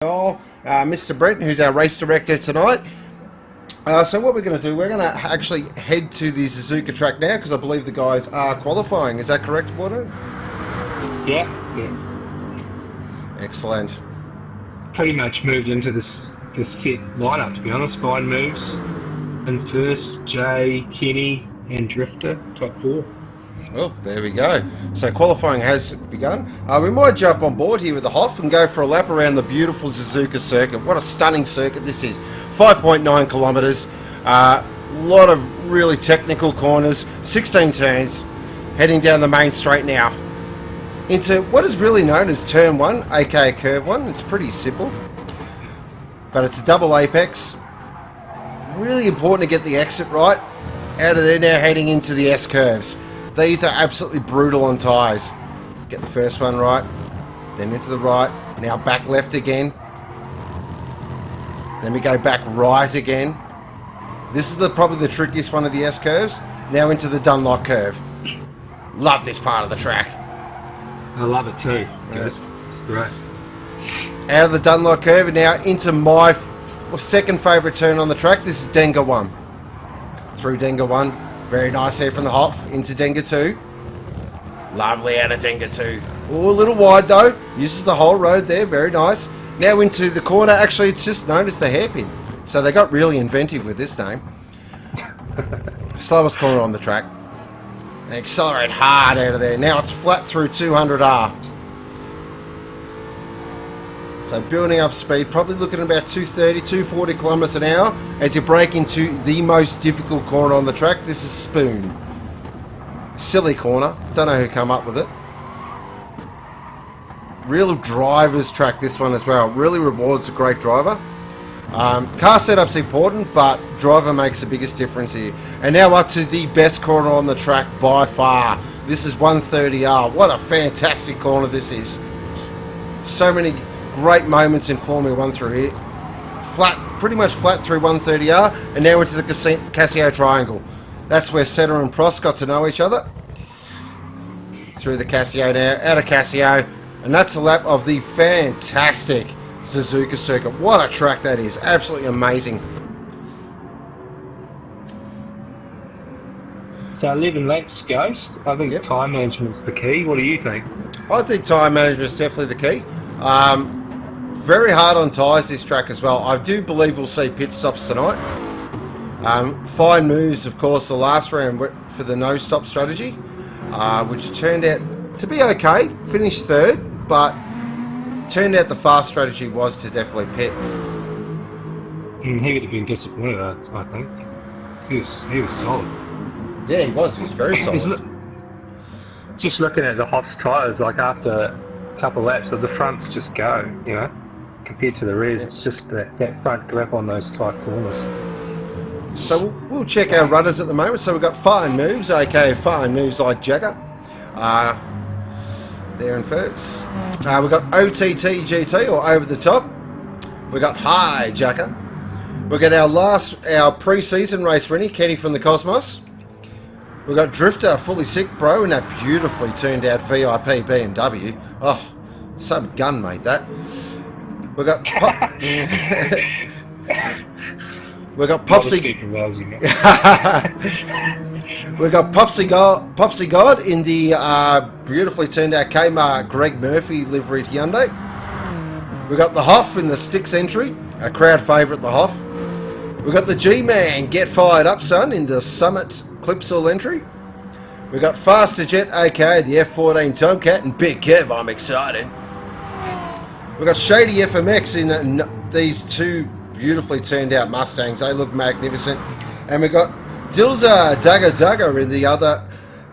Mr. Brent, who's our race director tonight. So what we're going to do, we're going to actually head to the Suzuka track now because I believe the guys are qualifying. Is that correct, Bordo? Yeah. Excellent. Pretty much moved into this set lineup, to be honest. Fine moves. And first, Jay, Kenny, and Drifter, top four. Well, there we go. So qualifying has begun. We might jump on board here with the Hoff and go for a lap around the beautiful Suzuka circuit. What a stunning circuit this is. 5.9 kilometres. A lot of really technical corners. 16 turns. Heading down the main straight now. Into what is really known as Turn 1, aka Curve 1. It's pretty simple. But it's a double apex. Really important to get the exit right. Out of there now, heading into the S-curves. These are absolutely brutal on tyres. Get the first one right, then into the right, now back left again. Then we go back right again. This is probably the trickiest one of the S-curves. Now into the Dunlop curve. Love this part of the track. I love it too. Yeah. It's great. Out of the Dunlop curve and now into my second favourite turn on the track. This is Denga 1. Through Denga 1. Very nice here from the Hoff into Denga 2. Lovely out of Denga 2. Oh, a little wide though. Uses the whole road there. Very nice. Now into the corner. Actually, it's just known as the hairpin. So they got really inventive with this name. Slowest corner on the track. They accelerate hard out of there. Now it's flat through 200R. So building up speed, probably looking at about 230, 240 kilometres an hour as you break into the most difficult corner on the track. This is Spoon. Silly corner. Don't know who come up with it. Real driver's track, this one as well. Really rewards a great driver. Car setup's important, but driver makes the biggest difference here. And now up to the best corner on the track by far. This is 130R. What a fantastic corner this is. So many great moments in Formula 1 through here. Pretty much flat through 130R, and now into the Casio Triangle. That's where Senna and Prost got to know each other. Through the Casio now, out of Casio, and that's a lap of the fantastic Suzuka circuit. What a track that is. Absolutely amazing. So 11 laps, Ghost. I think time management's the key. What do you think? I think time management is definitely the key. Very hard on tyres this track as well. I do believe we'll see pit stops tonight. Fine moves, of course, the last round for the no-stop strategy, which turned out to be okay. Finished third, but turned out the fast strategy was to definitely pit. He would have been disappointed, I think. He was solid. Yeah, he was. He was very solid. Just looking at the Hoff's tyres, like after a couple of laps, the fronts just go, you know. Compared to the rears, it's just that front grip on those tight corners. So we'll check our runners at the moment. So we've got fine moves, aka fine moves like Jagger. There in first. We've got OTT GT, or over the top. We've got High Jagger. We've got our pre-season race winner, Kenny from the Cosmos. We've got Drifter, fully sick bro, and that beautifully turned out VIP BMW. Oh, some gun mate that. We've got we've got Popsy. We've got Popsy God in the beautifully turned out Kmart Greg Murphy liveried Hyundai. We've got the Hoff in the Sticks entry, a crowd favourite, the Hoff. We've got the G-Man Get Fired Up Son in the Summit Clipsal entry. We've got Faster Jet, aka the F14 Tomcat, and Big Kev. I'm excited. We've got Shady FMX in these two beautifully turned out Mustangs. They look magnificent. And we've got Dilza Dugga in the other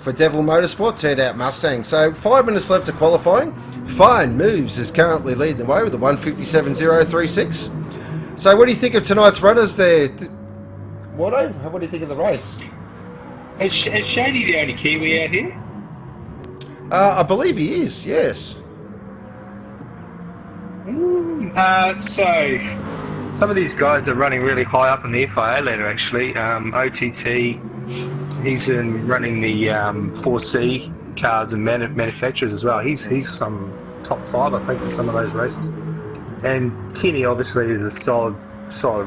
for Devil Motorsport turned out Mustang. So 5 minutes left to qualifying. Fine Moves is currently leading the way with a 157.036. So what do you think of tonight's runners there? Watto, what do you think of the race? Is Shady the only Kiwi out here? I believe he is, yes. So some of these guys are running really high up in the FIA ladder actually. OTT, he's running the 4C cars and manufacturers as well. He's some top 5 I think in some of those races. And Kenny obviously is a solid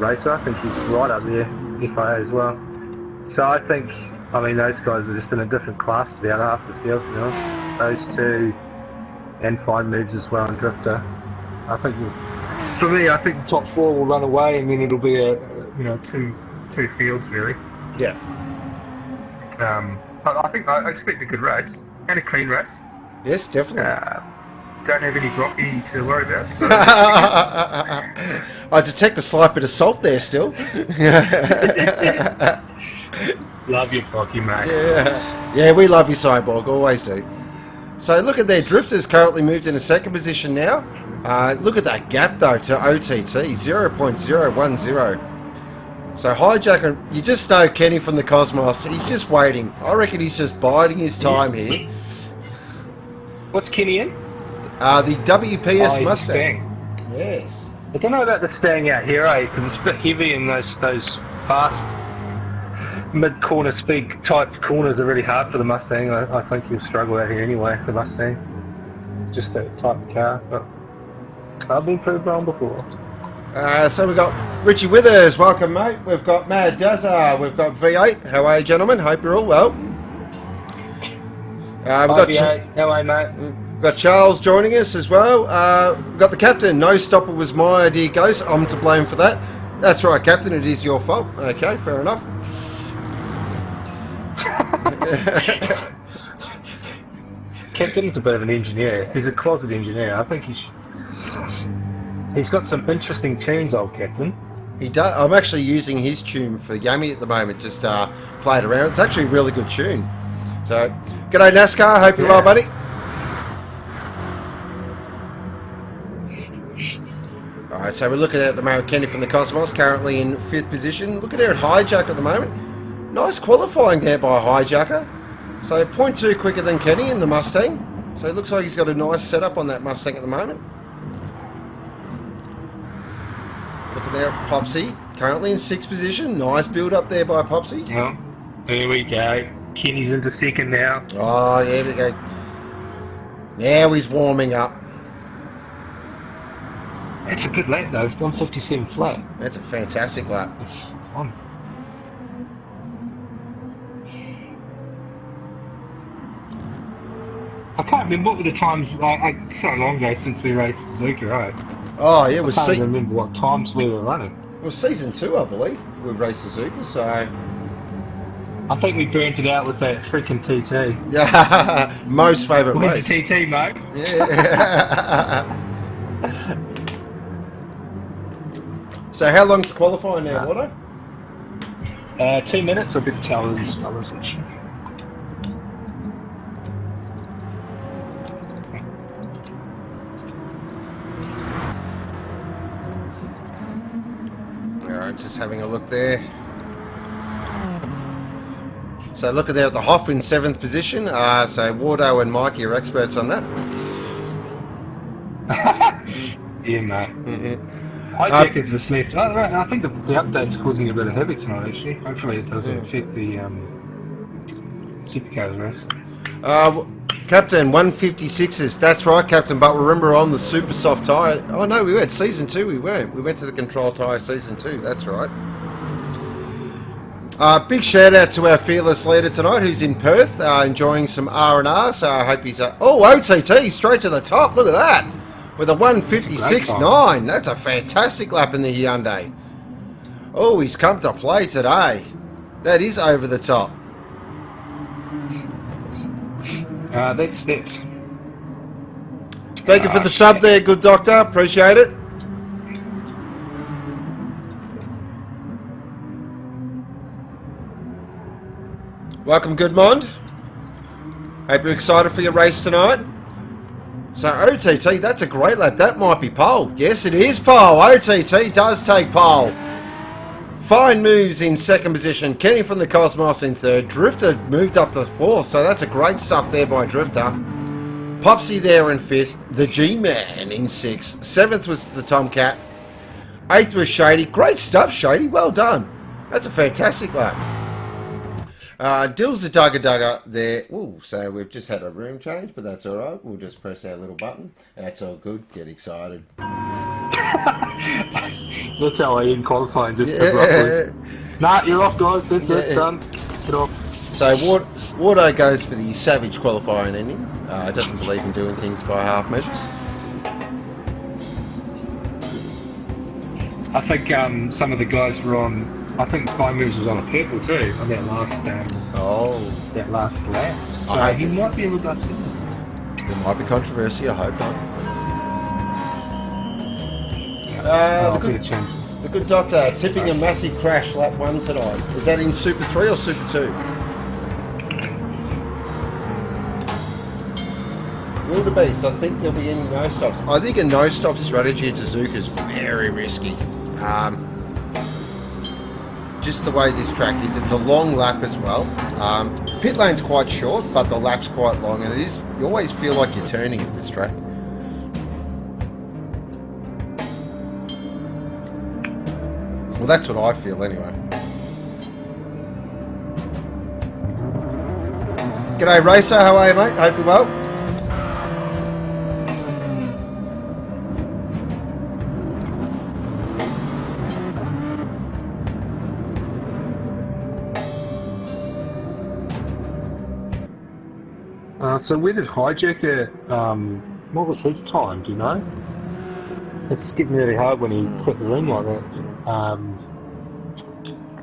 racer. I think he's right up there, FIA as well. So I think, I mean, those guys are just in a different class to the other half of the field, to be honest. Those two, and Fine Moves as well, and Drifter. I think, for me, I think the top four will run away, and then it'll be two fields really. Yeah. I expect a good race and a clean race. Yes, definitely. Don't have any broccoli to worry about. So. I detect a slight bit of salt there still. Love your broccoli, mate. Yeah, we love you, Cyborg. Always do. So look at their drifters currently moved in a second position now. Look at that gap though to OTT, 0.010. So Hijacker, you just know Kenny from the Cosmos. He's just waiting. I reckon he's just biding his time here. What's Kenny in? The WPS Mustang. Yes. I don't know about the Stang out here, because it's a bit heavy and those fast mid-corner speed type corners are really hard for the Mustang. I think he'll struggle out here anyway, the Mustang. Just that type of car, but I've been proved wrong before. So we've got Richie Withers, welcome mate. We've got Mad Dazza, we've got V8. How are you, gentlemen? Hope you're all well. Hi, V8. How are you, mate? We've got Charles joining us as well. We've got the captain. No stopper was my idea, Ghost. I'm to blame for that. That's right, Captain. It is your fault. Okay, fair enough. Captain's a bit of an engineer. He's a closet engineer. I think he's got some interesting tunes, old Captain. He does. I'm actually using his tune for Yummy at the moment. Just play it around. It's actually a really good tune. So, g'day NASCAR. Hope you're well, buddy. Alright, so we're looking at the moment Kenny from the Cosmos, currently in 5th position. Look at there at Hijacker at the moment. Nice qualifying there by Hijacker. So 0.2 quicker than Kenny in the Mustang. So it looks like he's got a nice setup on that Mustang at the moment. Looking there at Popsy, currently in 6th position. Nice build up there by Popsy. Oh, here we go. Kenny's into 2nd now. Oh, yeah, there we go. Now he's warming up. That's a good lap though, 157 flat. That's a fantastic lap. I can't remember what were the times, so long ago since we raced Suzuka, right? Oh, yeah, it was I can't remember what times we were running. It was season 2, I believe, we raced Suzuka, so... I think we burnt it out with that freaking TT. Yeah, most favourite race. Where's the TT, mate? Yeah. So how long to qualify now, Watto? 2 minutes, a bit challenge. Alright, just having a look there. So look at there at the Hoff in 7th position. So Wardo and Mikey are experts on that. Yeah, mate. Hijackers the slept. I think the update's causing a bit of havoc tonight, actually. Hopefully it doesn't affect the supercars race. Captain, 156s. That's right, Captain, but remember on the super soft tyre. Oh no, we went season 2, we weren't. We went to the control tyre season 2, that's right. Big shout out to our fearless leader tonight who's in Perth, enjoying some R&R, so I hope he's... oh, OTT, straight to the top, look at that! With a 156.9. That's a fantastic lap in the Hyundai. Oh, he's come to play today. That is over the top. That's it. Thank you for the sub there, good doctor. Appreciate it. Welcome, Goodmond. Hope you're excited for your race tonight. So OTT, that's a great lap. That might be pole. Yes, it is pole. OTT does take pole. Fine moves in 2nd position. Kenny from the Cosmos in 3rd. Drifter moved up to 4th, so that's a great stuff there by Drifter. Popsy there in 5th. The G-Man in 6th. 7th was the Tomcat. 8th was Shady. Great stuff, Shady. Well done. That's a fantastic lap. Dill's a Dugga there. Ooh, so we've just had a room change, but that's alright. We'll just press our little button. And that's all good. Get excited. That's how I end qualifying, just abruptly. Nah, you're off, guys. That's it. Done. Get off. So Wardo goes for the savage qualifying ending. Doesn't believe in doing things by half measures. I think some of the guys were on. I think Fine Moves was on a purple too on that last lap. So he might be a little upset. There might be controversy. I hope not. The good doctor tipping a massive crash lap 1 tonight. Is that in Super 3 or Super 2? Wildebeest, I think there'll be any no-stops. I think a no-stop strategy at Suzuka is very risky. Just the way this track is, it's a long lap as well. Pit lane's quite short, but the lap's quite long, and you always feel like you're turning at this track. Well, that's what I feel anyway. G'day Racer, how are you mate? Hope you're well. So where did Hijacker, what was his time, do you know? It's getting really hard when he quit the room like that,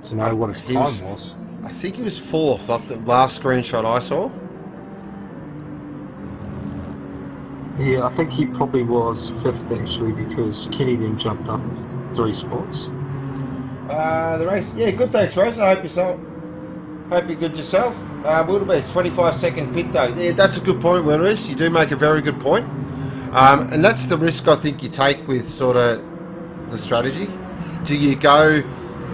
to know what his time was. I think he was 4th off the last screenshot I saw. Yeah, I think he probably was 5th actually, because Kenny then jumped up 3 spots. The race, yeah, good thanks Race, I hope you're good yourself. Wildebeest, 25-second pit though. Yeah, that's a good point, Wildebeest. You do make a very good point. And that's the risk I think you take with sort of the strategy. Do you go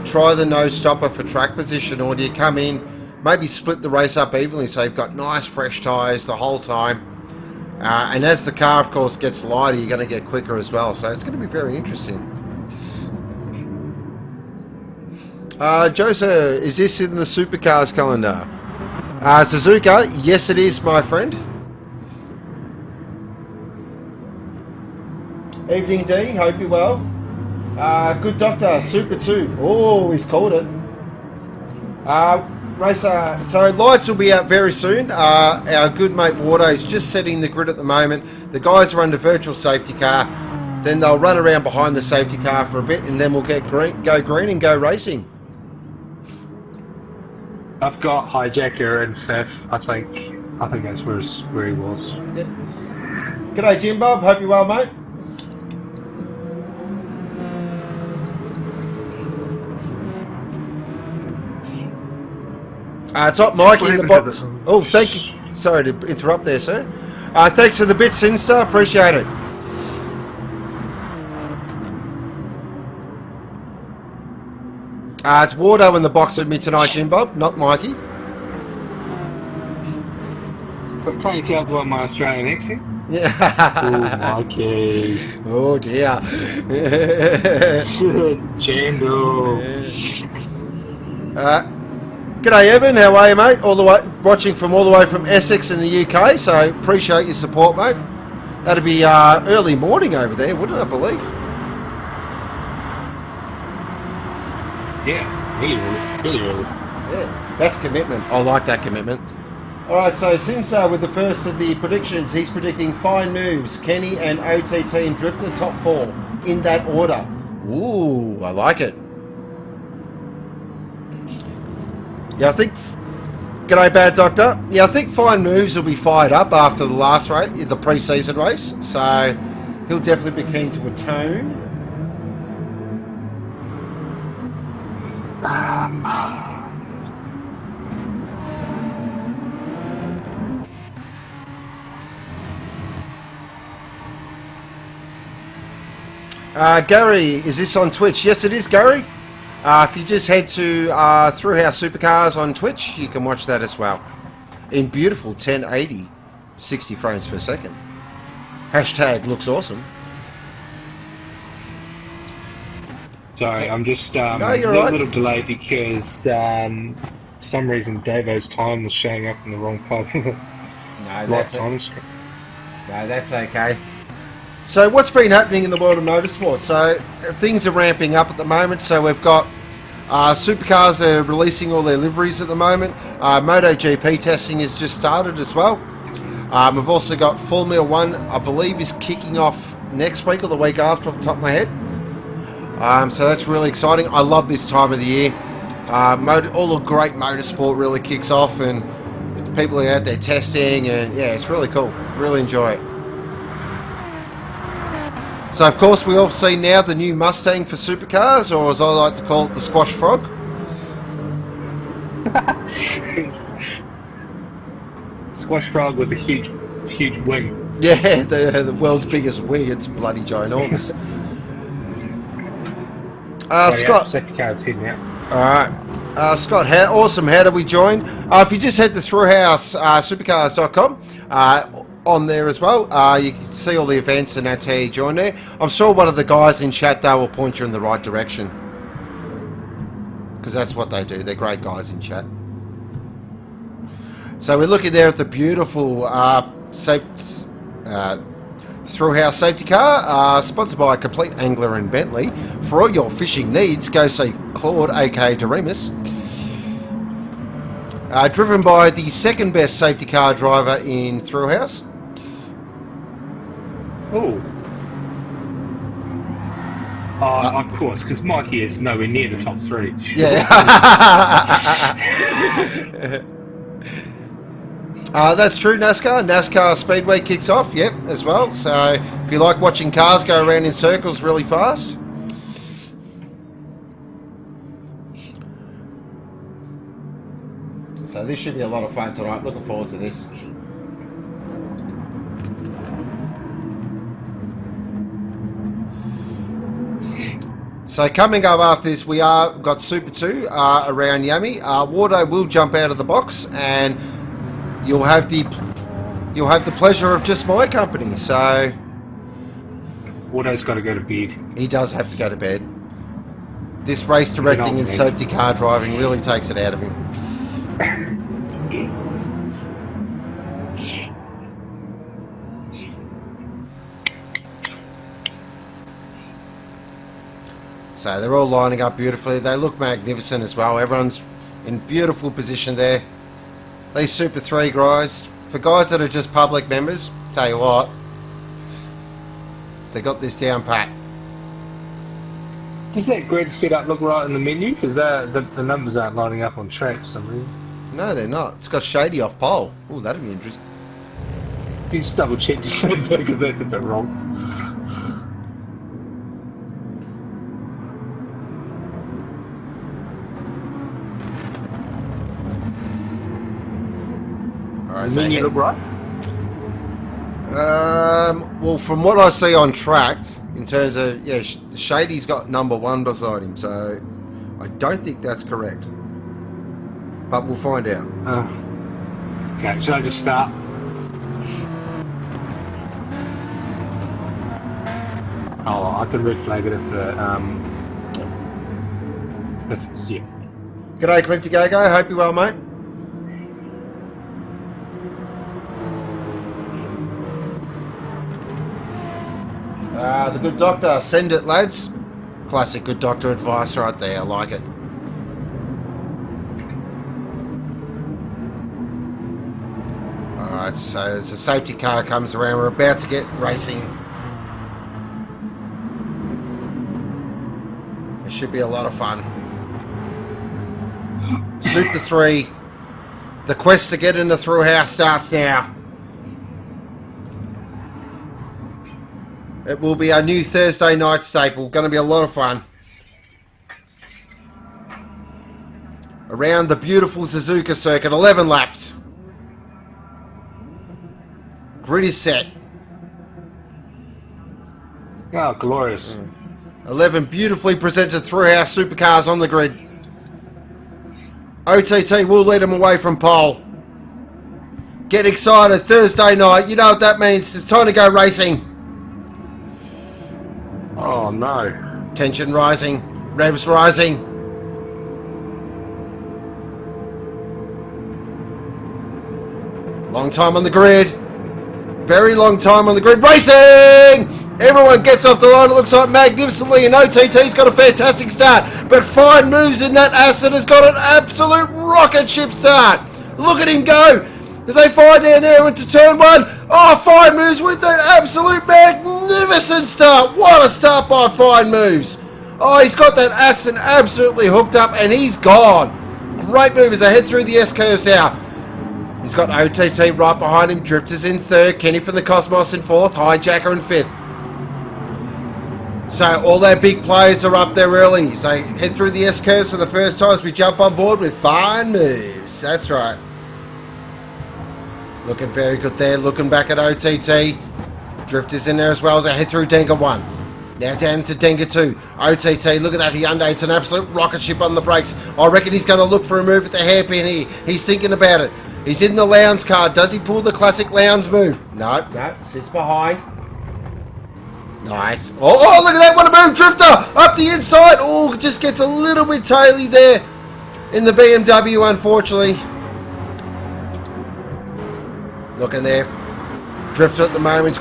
try the no-stopper for track position, or do you come in, maybe split the race up evenly so you've got nice fresh tyres the whole time? And as the car, of course, gets lighter, you're going to get quicker as well. So it's going to be very interesting. Joseph, is this in the supercars calendar? Suzuka, yes it is, my friend. Evening D, hope you're well. Good doctor, Super 2. Oh, he's called it. Racer, so lights will be out very soon. Our good mate Wardo is just setting the grid at the moment. The guys are under virtual safety car. Then they'll run around behind the safety car for a bit, and then we'll go green and go racing. I've got Hijacker in 5th, I think that's where he was. Yep. G'day Jim Bob, hope you're well mate. It's up Mikey in the box. Oh, thank you. Sorry to interrupt there, sir. Thanks for the bits, Insta, appreciate it. It's Wardo in the box with me tonight, Jim Bob, not Mikey. But can't you tell by my Australian accent? Yeah. Oh, Mikey. Oh dear. Jando. G'day Evan, how are you mate? All the way watching from all the way from Essex in the UK, so appreciate your support, mate. That'd be early morning over there, wouldn't I believe? Yeah, really early. Yeah, that's commitment. I like that commitment. Alright, so since with the first of the predictions, he's predicting Fine Moves, Kenny and OTT and Drifter top 4 in that order. Ooh, I like it. Yeah, I think... G'day, Bad Doctor. Yeah, I think Fine Moves will be fired up after the last race, the pre-season race, so he'll definitely be keen to atone. Gary, is this on Twitch? Yes, it is, Gary. If you just head to Thrillhouse Supercars on Twitch, you can watch that as well. In beautiful 1080, 60 frames per second. Hashtag looks awesome. Sorry, I'm just no, you're a right. little delayed because for some reason Davo's time was showing up in the wrong part. No, that's okay. So what's been happening in the world of motorsport? So things are ramping up at the moment. So we've got supercars are releasing all their liveries at the moment. MotoGP testing has just started as well. We've also got Formula One, I believe, is kicking off next week or the week after, off the top of my head. So that's really exciting. I love this time of the year. All the great motorsport really kicks off, and people are out there testing, and yeah, it's really cool. Really enjoy it. So of course we all see now the new Mustang for supercars, or as I like to call it, the squash frog. Squash frog with a huge wing. Yeah, the world's biggest wing. It's bloody ginormous. Scott. Safety car's heading out. Alright. Scott, awesome. How do we join? If you just head to Thrillhouse, supercars.com, on there as well, you can see all the events, and that's how you join there. I'm sure one of the guys in chat, though, will point you in the right direction. Because that's what they do. They're great guys in chat. So we're looking there at the beautiful Thrillhouse safety car, sponsored by Complete Angler and Bentley. For all your fishing needs, go see Claude, aka Doremus. Driven by the second best safety car driver in Thrillhouse. Oh. Of course, because Mikey is nowhere near the top 3. Yeah. That's true, NASCAR. NASCAR Speedway kicks off, yep, as well. So if you like watching cars go around in circles really fast. So this should be a lot of fun tonight. Looking forward to this. So coming up after this, we got Super 2 around Yami. Wardo will jump out of the box, and you'll have the pleasure of just my company. So Wardo's got to go to bed. He does have to go to bed. This race directing and safety car driving really takes it out of him. So they're all lining up beautifully. They look magnificent as well. Everyone's in beautiful position there. These Super 3 guys, for guys that are just public members, tell you what, they got this down pat. Does that grid setup look right in the menu? Because the numbers aren't lining up on track for some reason. No, they're not. It's got Shady off pole. Oh, that'd be interesting. You just double check because that's a bit wrong. Alright, the menu look right? Well, from what I see on track, in terms of, yeah, Shady's got number 1 beside him, so I don't think that's correct. But we'll find out. Okay, should I just start? Oh, I can red flag it if it's, yeah. G'day, Clint Gago. Hope you're well, mate. The good doctor, send it, lads. Classic good doctor advice right there. I like it. Alright, so as the safety car comes around, we're about to get racing. It should be a lot of fun. Super 3. The quest to get into Thrillhouse starts now. It will be our new Thursday night staple. Going to be a lot of fun. Around the beautiful Suzuka circuit, 11 laps. Grid is set. Oh, glorious. 11 beautifully presented Thrillhouse supercars on the grid. OTT will lead them away from pole. Get excited, Thursday night. You know what that means. It's time to go racing. Oh no. Tension rising. Revs rising. Long time on the grid. Very long time on the grid. Racing! Everyone gets off the line, it looks like magnificently, and OTT's got a fantastic start. But Fine Moves in that Asset has got an absolute rocket ship start. Look at him go as they fire down there into turn 1. Oh, Fine Moves with that absolute magnificent start. What a start by Fine Moves. Oh, he's got that Aston absolutely hooked up, and he's gone. Great move as they head through the S-curves now. He's got OTT right behind him. Drifters in 3rd. Kenny from the Cosmos in 4th. Hijacker in 5th. So all their big players are up there early. So head through the S-curves for the first time as we jump on board with Fine Moves. That's right. Looking very good there. Looking back at OTT. Drifters in there as well as they head through Denga 1. Now down to Denga 2. OTT, look at that Hyundai. It's an absolute rocket ship on the brakes. I reckon he's going to look for a move at the hairpin here. He's thinking about it. He's in the Lowndes car. Does he pull the classic Lowndes move? No, sits behind. Nice. Oh, look at that. What a move. Drifter up the inside. Oh, just gets a little bit taily there in the BMW, unfortunately. Looking there. Drifter at the moment.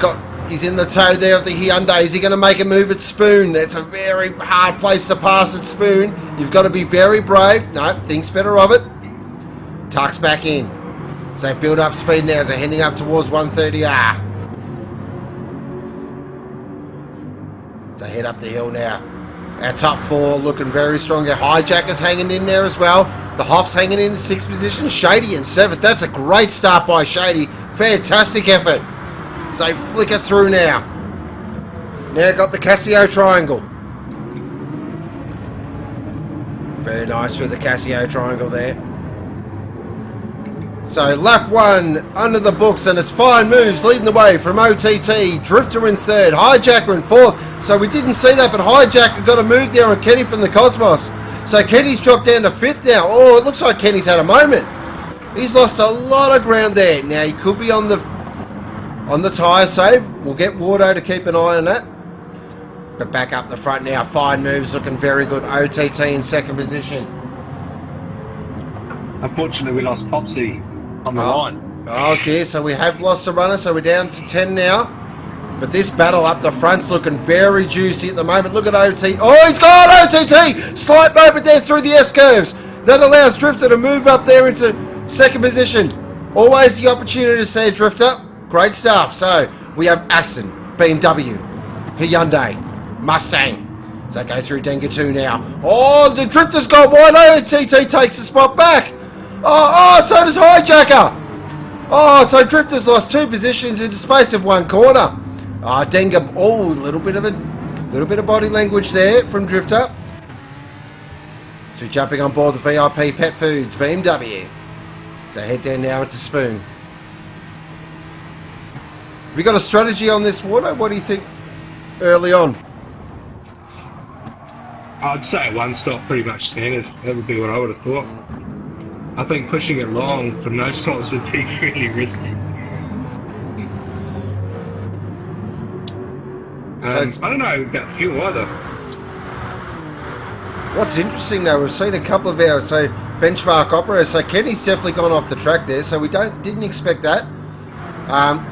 He's in the toe there of the Hyundai. Is he going to make a move at Spoon? That's a very hard place to pass at Spoon. You've got to be very brave. No, thinks better of it. Tucks back in. So they build up speed now as they're heading up towards 130R. So head up the hill now. Our top 4 looking very strong. Our Hijacker's hanging in there as well. The Hoff's hanging in 6th position. Shady in 7th. That's a great start by Shady. Fantastic effort. So flicker through now. Now got the Casio triangle. Very nice through the Casio triangle there. So lap 1 under the books, and it's Fine Moves leading the way from OTT. Drifter in 3rd, Hijacker in 4th. So we didn't see that, but Hijacker got a move there on Kenny from the Cosmos. So Kenny's dropped down to 5th now. Oh, it looks like Kenny's had a moment. He's lost a lot of ground there. Now he could be on the tyre save. We'll get Wardo to keep an eye on that. But back up the front now. Fine Moves looking very good. OTT in 2nd position. Unfortunately, we lost Popsy on the line. Oh dear, so we have lost a runner, so we're down to 10 now. But this battle up the front's looking very juicy at the moment. Look at OT. Oh, he's gone! OTT! Slight moment there through the S-curves. That allows Drifter to move up there into 2nd position. Always the opportunity to see a Drifter. Great stuff. So we have Aston, BMW, Hyundai, Mustang. So go through Denga 2 now. Oh, the Drifter's gone wide. OTT takes the spot back. Oh, so does Hijacker. Oh, so Drifter's lost 2 positions in the space of 1 corner. Denga. Oh, a little bit of body language there from Drifter. So jumping on board the VIP Pet Foods BMW. So head down now into Spoon. Have you got a strategy on this, Wardo? What do you think early on? I'd say 1 stop pretty much standard. That would be what I would have thought. I think pushing it long for no stops would be really risky. I don't know about fuel either. What's interesting though, we've seen a couple of our benchmark operators. So Kenny's definitely gone off the track there, so we didn't expect that.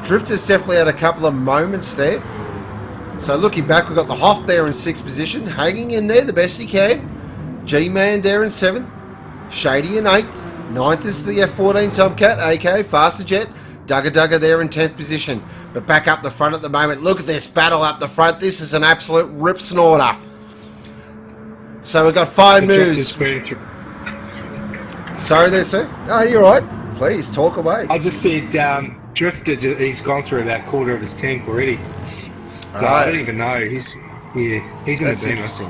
Drifter's definitely had a couple of moments there. So looking back, we've got the Hoff there in 6th position, hanging in there the best he can. G-Man there in 7th. Shady in 8th. 9th is the F14 Tomcat, aka Faster Jet. Dugga there in 10th position. But back up the front at the moment. Look at this battle up the front. This is an absolute rip snorter. So we've got Fine Moves. Sorry there, sir. Oh, you're right. Please, talk away. I just said Drifter, he's gone through about 1/4 of his tank already. So I don't even know. He's in That's the interesting.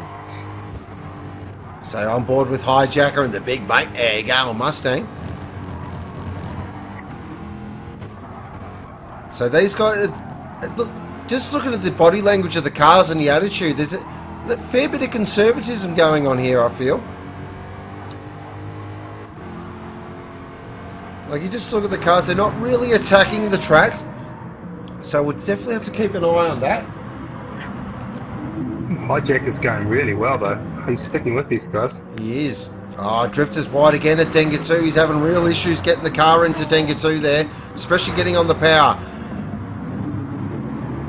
So on board with Hijacker and the big mate. There you go, on Mustang. So these guys, look, just looking at the body language of the cars and the attitude, there's a fair bit of conservatism going on here, I feel. Like, you just look at the cars, they're not really attacking the track. So we'll definitely have to keep an eye on that. Hijacker's going really well though. He's sticking with these guys. He is. Oh, Drifter's wide again at Denga 2. He's having real issues getting the car into Denga 2 there, especially getting on the power.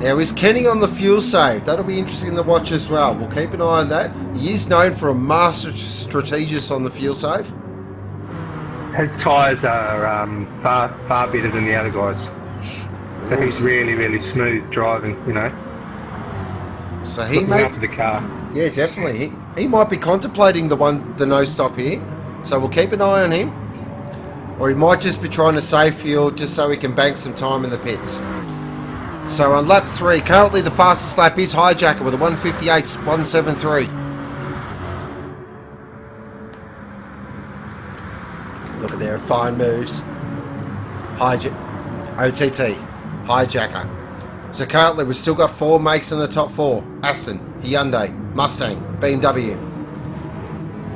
Now, is Kenny on the fuel save? That'll be interesting to watch as well. We'll keep an eye on that. He is known for a master strategist on the fuel save. His tyres are far better than the other guys. So he's really, really smooth driving, you know. So he Looking may... after the car. Yeah, definitely. He might be contemplating the no stop here. So we'll keep an eye on him. Or he might just be trying to save fuel just so he can bank some time in the pits. So on lap 3, currently the fastest lap is Hijacker with a 1:58.173. Look at there, fine moves. OTT, Hijacker. So currently we've still got 4 makes in the top 4. Aston, Hyundai, Mustang, BMW.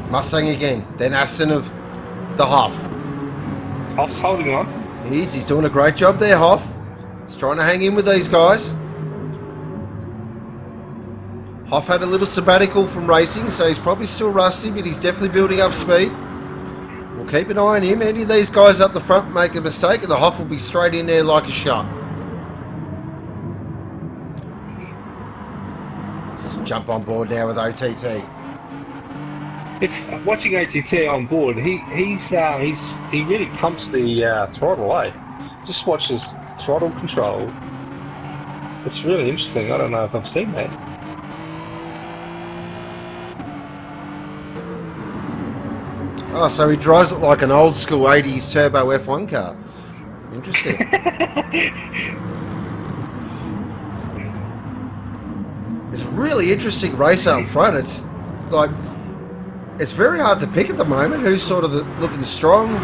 Mustang again, then Aston of the Hoff. Hoff's holding on. He's doing a great job there, Hoff. He's trying to hang in with these guys. Hoff had a little sabbatical from racing, so he's probably still rusty, but he's definitely building up speed. We'll keep an eye on him. Any of these guys up the front make a mistake, and the Hoff will be straight in there like a shot. Let's jump on board now with OTT. It's watching OTT on board. He really pumps the throttle, eh? Just watch his throttle control. It's really interesting. I don't know if I've seen that. Oh, so he drives it like an old school 80s turbo F1 car. Interesting. It's a really interesting race out front. It's like, it's very hard to pick at the moment who's sort of looking strong.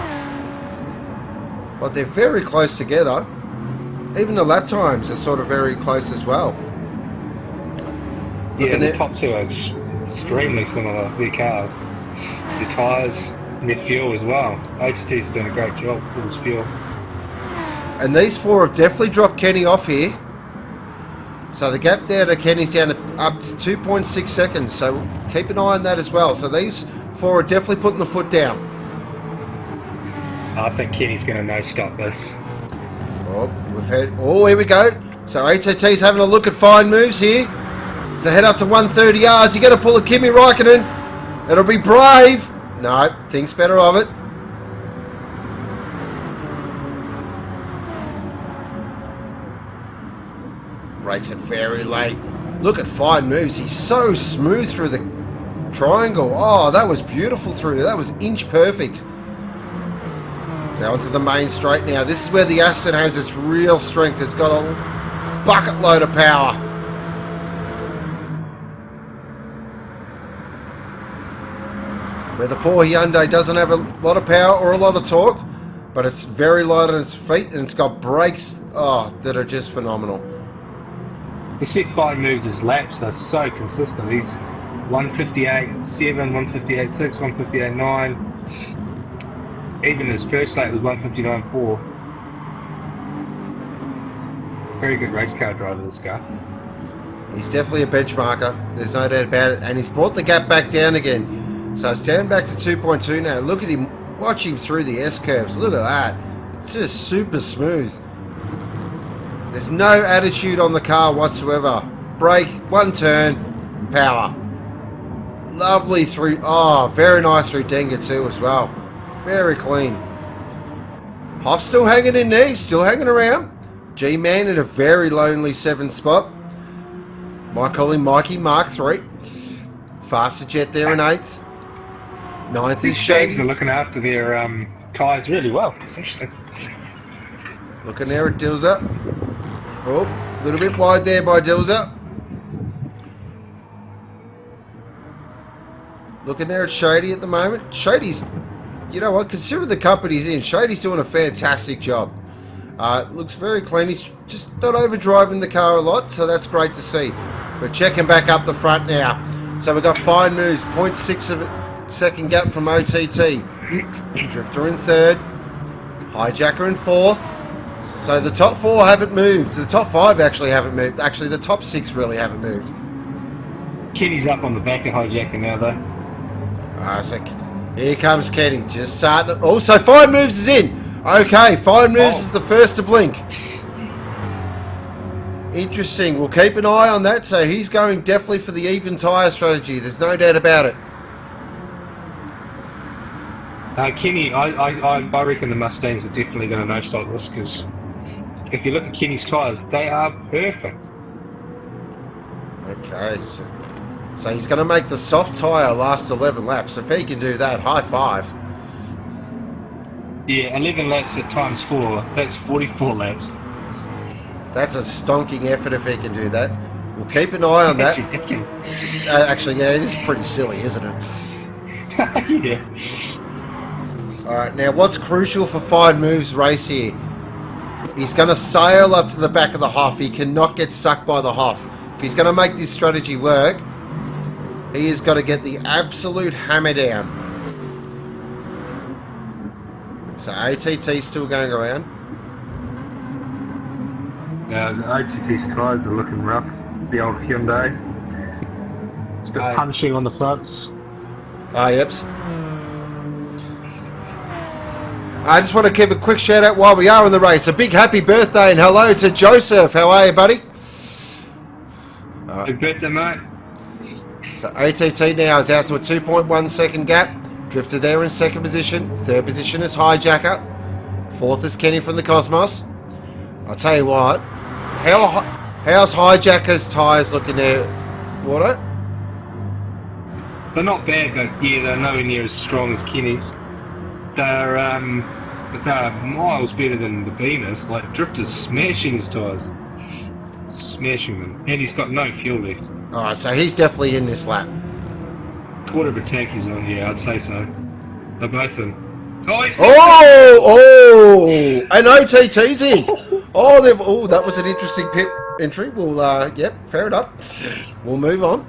But they're very close together. Even the lap times are sort of very close as well. Yeah, the top 2 are extremely similar, their cars. Their tyres and their fuel as well. OTT's doing a great job with his fuel. And these 4 have definitely dropped Kenny off here. So the gap there to Kenny's down to up to 2.6 seconds. So keep an eye on that as well. So these 4 are definitely putting the foot down. I think Kenny's going to no-stop this. Oh, here we go. So ATT's having a look at fine moves here. So head up to 130 Rs. You got to pull a Kimi Raikkonen. It'll be brave. No, thinks better of it. Brakes it very late. Look at fine moves. He's so smooth through the triangle. Oh, that was beautiful through there. That was inch perfect. So onto the main straight now. This is where the Aston has its real strength. It's got a bucket load of power. Where the poor Hyundai doesn't have a lot of power or a lot of torque, but it's very light on its feet and it's got brakes that are just phenomenal. You see fine moves his laps are so consistent. He's 158.7, 158.6, 158.9. Even his first lap was 159.4. Very good race car driver, this guy. He's definitely a benchmarker. There's no doubt about it. And he's brought the gap back down again. So it's down back to 2.2 now. Look at him. Watch him through the S-curves. Look at that. It's just super smooth. There's no attitude on the car whatsoever. Brake, one turn, power. Lovely through... Oh, very nice through Denga too as well. Very clean. Hoff's still hanging in there. He's still hanging around. G-Man in a very lonely 7th spot. Might call him Mikey Mark 3. Faster Jet there in 8th. 9th is Shady. They're looking after their tyres really well. It's interesting. Looking there at Dilzer. Oh, a little bit wide there by Dilzer. Looking there at Shady at the moment. Shady's, you know what, considering the company he's in, Shady's doing a fantastic job. Looks very clean. He's just not overdriving the car a lot, so that's great to see. But checking back up the front now. So we've got fine moves. 0.6 of a second gap from OTT. Drifter in 3rd. Hijacker in 4th. So the top 4 haven't moved. The top 5 actually haven't moved. Actually, the top 6 really haven't moved. Kenny's up on the back of Hijacker now, though. So here comes Kenny. Just starting. Oh, so fine moves is in. Okay, fine moves is the first to blink. Interesting. We'll keep an eye on that. So he's going definitely for the even tyre strategy. There's no doubt about it. Kenny, I reckon the Mustangs are definitely going to no-stop this, because if you look at Kenny's tyres, they are perfect. Okay, so he's going to make the soft tyre last 11 laps. If he can do that, high five. Yeah, 11 laps at times 4, that's 44 laps. That's a stonking effort if he can do that. We'll keep an eye on that. That's ridiculous. Actually, yeah, it is pretty silly, isn't it? Yeah. Alright, now what's crucial for Fine Move's race here? He's going to sail up to the back of the Hoff. He cannot get sucked by the Hoff. If he's going to make this strategy work, he has got to get the absolute hammer down. So ATT's still going around. Now, the ATT's tyres are looking rough. The old Hyundai. It's a bit punching on the fronts. Yep. I just want to give a quick shout out while we are in the race. A big happy birthday and hello to Joseph. How are you, buddy? Happy birthday, mate. So ATT now is out to a 2.1 second gap. Drifter there in second position. Third position is Hijacker. Fourth is Kenny from the Cosmos. I'll tell you what. How's Hijacker's tyres looking there, Water? They're not bad, but yeah, they're nowhere near as strong as Kenny's. They're miles better than the Beamers. Like, Drifter's smashing his tyres. Smashing them. And he's got no fuel left. Alright, so he's definitely in this lap. Quarter of a tank he's on, yeah, I'd say so. They're both in. Oh, he's and OTT's in. Oh, that was an interesting pit entry. Well, yep, fair enough. We'll move on.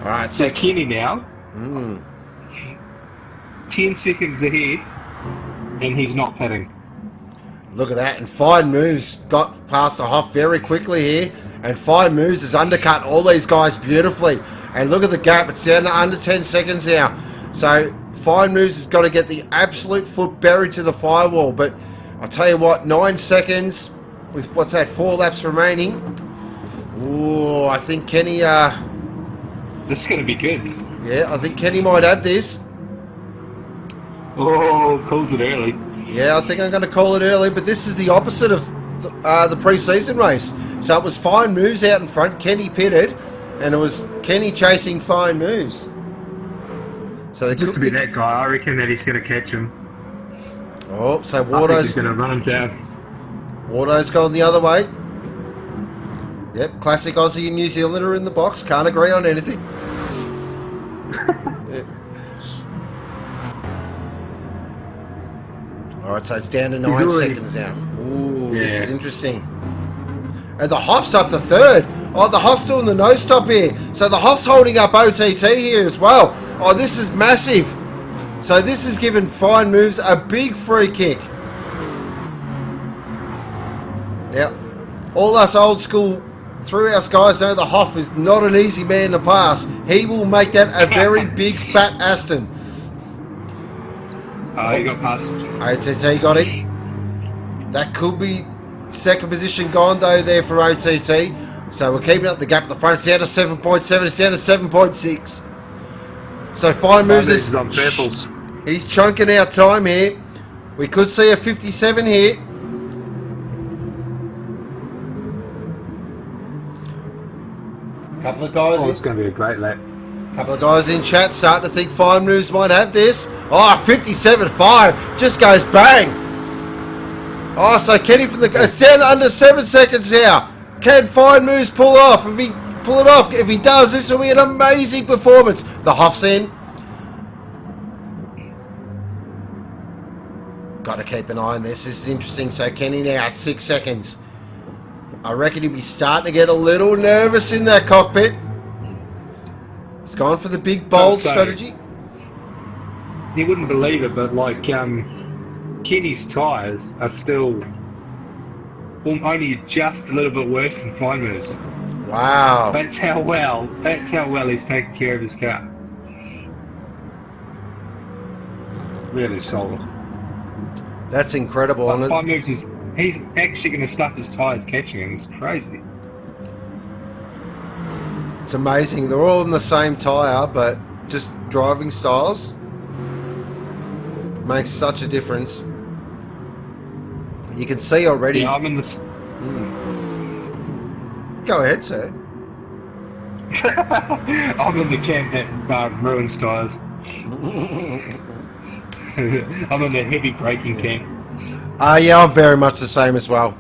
Alright, so Kenny now. 10 seconds ahead, and he's not pitting. Look at that, and Fine Moves got past the Hoff very quickly here, and Fine Moves has undercut all these guys beautifully. And look at the gap, it's down to under 10 seconds now. So Fine Moves has got to get the absolute foot buried to the firewall, but I'll tell you what, 9 seconds with, what's that, 4 laps remaining. Ooh, I think Kenny, this is going to be good. Yeah, I think Kenny might have this. Oh, calls it early. Yeah, I think I'm going to call it early, but this is the opposite of the pre-season race. So it was Fine Moves out in front, Kenny pitted, and it was Kenny chasing Fine Moves. So just to be that guy, I reckon that he's going to catch him. Oh, so Wardo's going to run him down. Wardo's going the other way. Yep, classic Aussie and New Zealander in the box. Can't agree on anything. Yep. Alright, so it's down to 9 seconds now. Ooh, yeah. This is interesting. And the Hoff's up to third. Oh, the Hoff's doing the nose stop here. So the Hoff's holding up OTT here as well. Oh, this is massive. So this has given Fine Moves a big free kick. Now, all us old school Thrillhouse guys know the Hoff is not an easy man to pass. He will make that a very big fat Aston. He got past. OTT got it. That could be second position gone though there for OTT. So we're keeping up the gap at the front. It's down to 7.7. It's down to 7.6. So Fine Moves is on purples. He's chunking out time here. We could see a 57 here. Couple of guys. Oh, it's going to be a great lap. Couple of guys in chat starting to think Fine Moves might have this. Oh, 57.5. Just goes bang. Oh, so Kenny from the... It's down to under 7 seconds now. Can Fine Moves pull off? If he does, this will be an amazing performance. The Hoff's in. Got to keep an eye on this. This is interesting. So Kenny now at 6 seconds. I reckon he'll be starting to get a little nervous in that cockpit. He's gone for the big bold strategy. You wouldn't believe it, but like Kenny's tyres are still only just a little bit worse than Fine Moves. Wow. That's how well he's taking care of his car. Really solid. That's incredible. Fine Moves is He's actually going to stuff his tyres catching him. It's crazy. It's amazing. They're all in the same tyre, but just driving styles makes such a difference. You can see already. Yeah, I'm in this. Go ahead, sir. I'm in the camp that ruins tyres. I'm in the heavy braking camp. Yeah, I'm very much the same as well.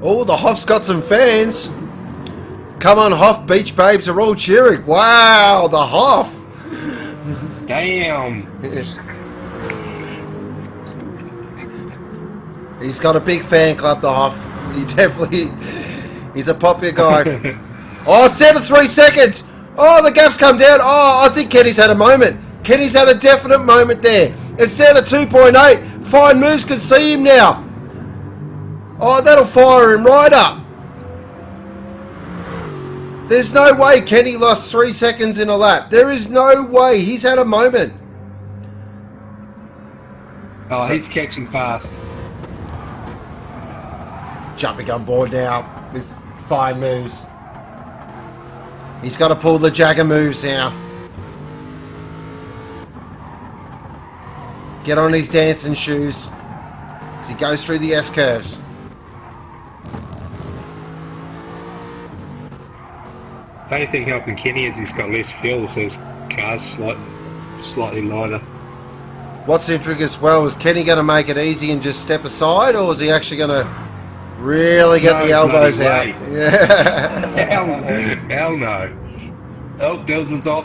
Oh, the Hoff's got some fans. Come on, Hoff, beach babes are all cheering. Wow, the Hoff. Damn. He's got a big fan club, the Hoff. He definitely, he's a popular guy. Oh, it's down to 3 seconds. Oh, the gap's come down. Oh, I think Kenny's had a moment. Kenny's had a definite moment there. It's down to 2.8. Fine Moves can see him now. Oh, that'll fire him right up. There's no way Kenny lost 3 seconds in a lap. There is no way. He's had a moment. Oh, he's catching fast. Jumping on board now with Fine Moves. He's got to pull the Jagger moves now. Get on his dancing shoes as he goes through the S-curves. The only thing helping Kenny is he's got less fuel, so his car's slightly lighter. What's interesting as well, is Kenny going to make it easy and just step aside, or is he actually going to really get the elbows out? Yeah. Hell no. Oh, Dills is off.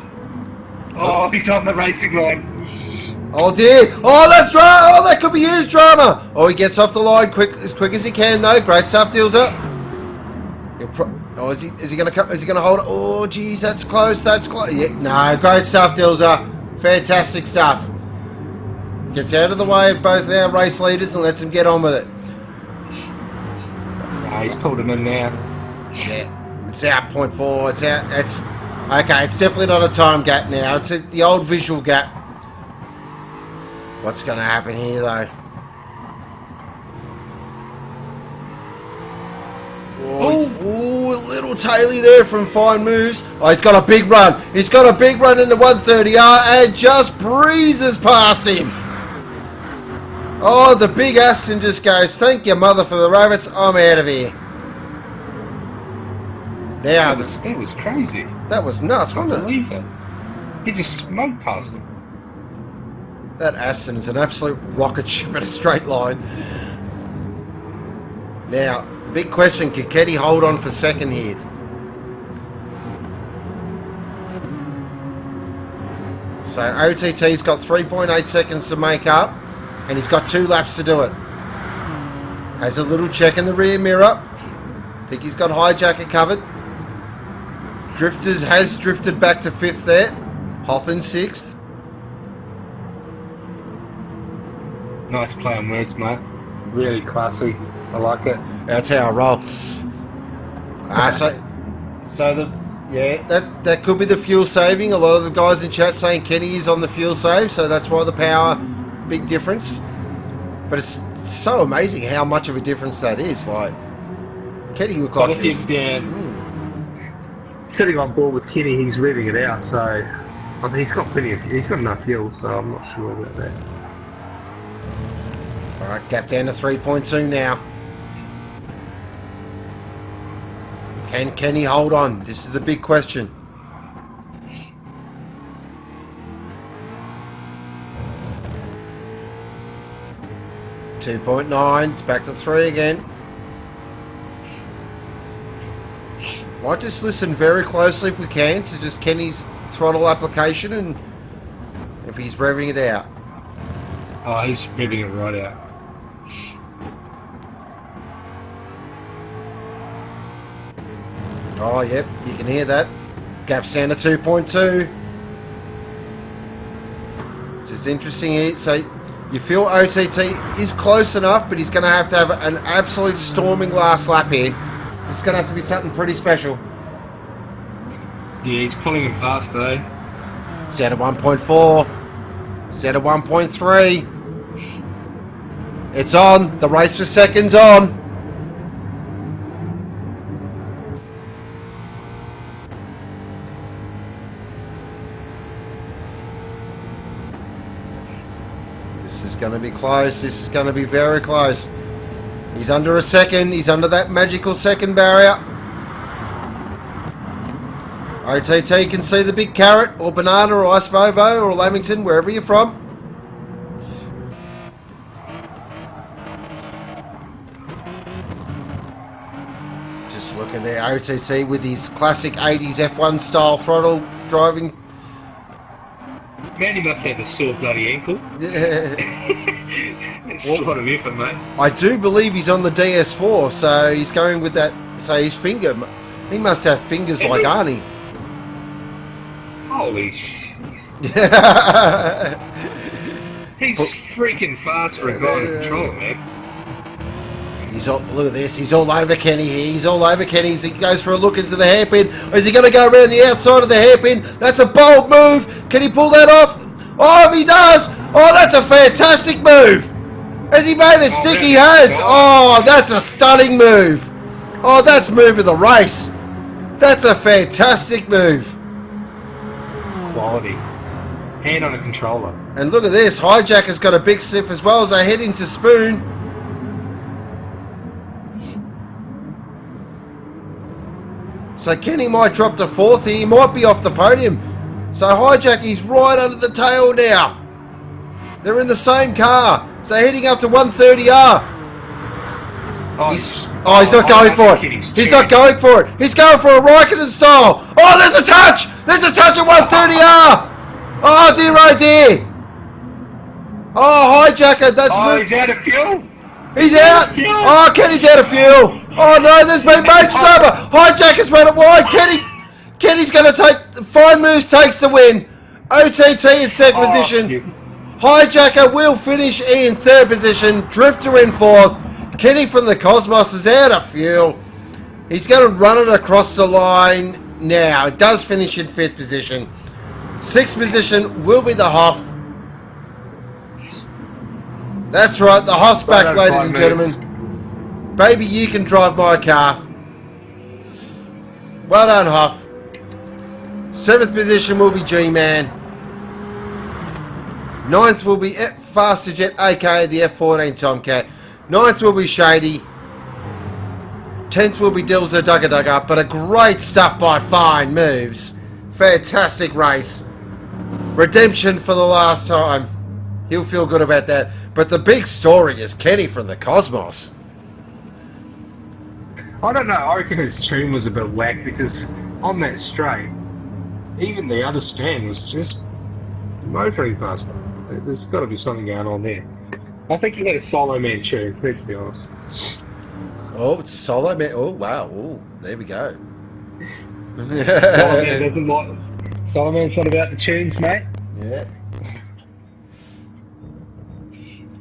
Oh, he's on the racing line. Oh dear! Oh, that's drama! Oh, that could be huge drama! Oh, he gets off the line as quick as he can, though. Great stuff, Dills. Oh, is he going to come? Is he going to hold it? Oh, geez, that's close. That's close. Yeah, no, great stuff, Dills. Fantastic stuff. Gets out of the way of both our race leaders and lets them get on with it. He's pulled him in now. Yeah, it's out 0.4. It's out. It's okay. It's definitely not a time gap now. It's the old visual gap. What's going to happen here, though? Oh, a little taily there from Fine Moves. Oh, he's got a big run. He's got a big run in the 130R and just breezes past him. Oh, the big Aston just goes, thank you, mother, for the rabbits. I'm out of here. Now, that was crazy. That was nuts, wasn't it? I can't believe it. He just smoked past him. That Aston is an absolute rocket ship in a straight line. Now, big question, can Kenny hold on for second here? So OTT's got 3.8 seconds to make up, and he's got 2 laps to do it. Has a little check in the rear mirror. Think he's got hijacker covered. Drifters has drifted back to 5th there. Hoth in 6th. Nice play on words, mate. Really classy. I like it. That's how I roll. That could be the fuel saving. A lot of the guys in chat saying Kenny is on the fuel save, so that's why the power, big difference. But it's so amazing how much of a difference that is. Like, Kenny looked like he's sitting on board with Kenny. He's revving it out, so I mean, he's got enough fuel, so I'm not sure about that. Alright, gap down to 3.2 now. Can Kenny hold on? This is the big question. .9, it's back to 3 again. Might just listen very closely if we can to just Kenny's throttle application and if he's revving it out. Oh, he's revving it right out. Oh, yep, you can hear that. Gap's down to 2.2. This is interesting here. So you feel OTT is close enough, but he's going to have an absolute storming last lap here. It's going to have to be something pretty special. Yeah, he's pulling him fast though. It's down to 1.4. It's down to 1.3. It's on. The race for second's on. This is going to be close. This is going to be very close. He's under a second. He's under that magical second barrier. OTT can see the big carrot, or banana, or ice Vovo, or Lamington, wherever you're from. Just looking there, OTT with his classic 80s F1 style throttle driving. Man, he must have a sore bloody ankle. Yeah. It's a lot of effort, mate. I do believe he's on the DS4, so he's going with that. So his finger, he must have fingers like Arnie. Holy shit. He's freaking fast for a guy on the controller, man. He's all, look at this, he's all over Kenny here, he's all over Kenny. He goes for a look into the hairpin. Is he going to go around the outside of the hairpin? That's a bold move. Can he pull that off? Oh, if he does, oh, that's a fantastic move. Has he made it stick? He has. Oh, that's a stunning move. Oh, that's move of the race. That's a fantastic move. Quality. Hand on a controller. And look at this, Hijack has got a big sniff as well as they head into Spoon. So Kenny might drop to fourth here, he might be off the podium. So Hijack, he's right under the tail now. They're in the same car. So heading up to 130R. He's not going for it. He's not going for it. He's going for a Raikkonen style. Oh, there's a touch. There's a touch at 130R. Oh, dear, oh, dear. Oh, Hijacker, that's... Oh, he's out of fuel. He's out. Oh, Kenny's out of fuel. Oh, no, there's been major drama. Hijacker's run it wide. Kenny's going to take... Fine moves takes the win. OTT in second position. Hijacker will finish in third position. Drifter in fourth. Kenny from the Cosmos is out of fuel. He's going to run it across the line now. It does finish in fifth position. Sixth position will be the Hoff. That's right, the Hoff's back, ladies and gentlemen. Baby, you can drive my car. Well done, Hoff. Seventh position will be G-Man. Ninth will be Faster Jet, aka the F14 Tomcat. Ninth will be Shady. 10th will be Dilza Dugga Dugga, but a great stuff by Fine Moves. Fantastic race. Redemption for the last time. He'll feel good about that. But the big story is Kenny from the Cosmos. I don't know, I reckon his tune was a bit whack because on that straight, even the other stand was just motoring faster. There's got to be something going on there. I think he had a solo man tune, let's be honest. Oh, it's solo man. Oh, wow. Oh, there we go. Solo man doesn't like... Solo man's not about the tunes, mate. Yeah.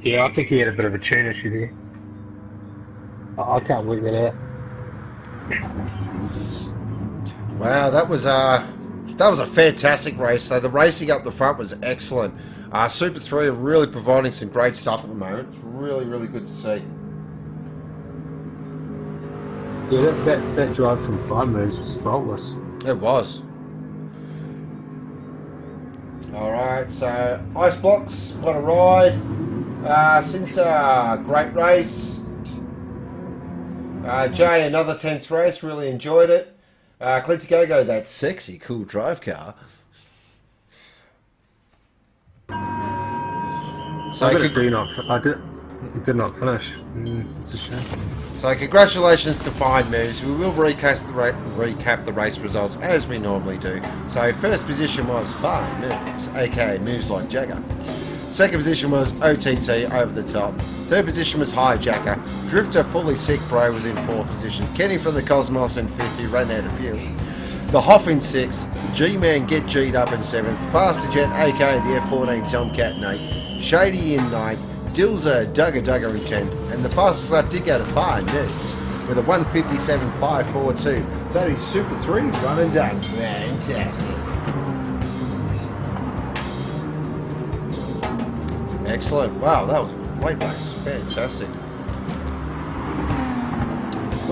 Yeah, I think he had a bit of a tune issue there. I can't work that out. Wow, that was a fantastic race. So the racing up the front was excellent. Super 3 are really providing some great stuff at the moment. It's really, really good to see. Yeah, that drive from Fine Moves was faultless. It was. Alright, so Ice Blocks, what a ride. Since great race. Jay, another tense race, really enjoyed it. Clint Gogo, that sexy, cool drive car. So I did not finish. It's a shame. So congratulations to Fine Moves. We will recap the race results as we normally do. So first position was Fine Moves, aka Moves Like Jagger. Second position was OTT, over the top. Third position was Hijacker. Drifter Fully Sick Bro was in fourth position. Kenny from the Cosmos in fifth, he ran out of fuel. The Hoff in sixth. G-Man Get G'd Up in seventh. Faster Jet, aka the F14 Tomcat in eighth. Shady in ninth. Dilza Dugga Dugga in 10th. And the fastest lap did go to Fine Moves with a 1:57.542. That is Super 3 run and done. Fantastic. Excellent. Wow, that was a weight base. Fantastic.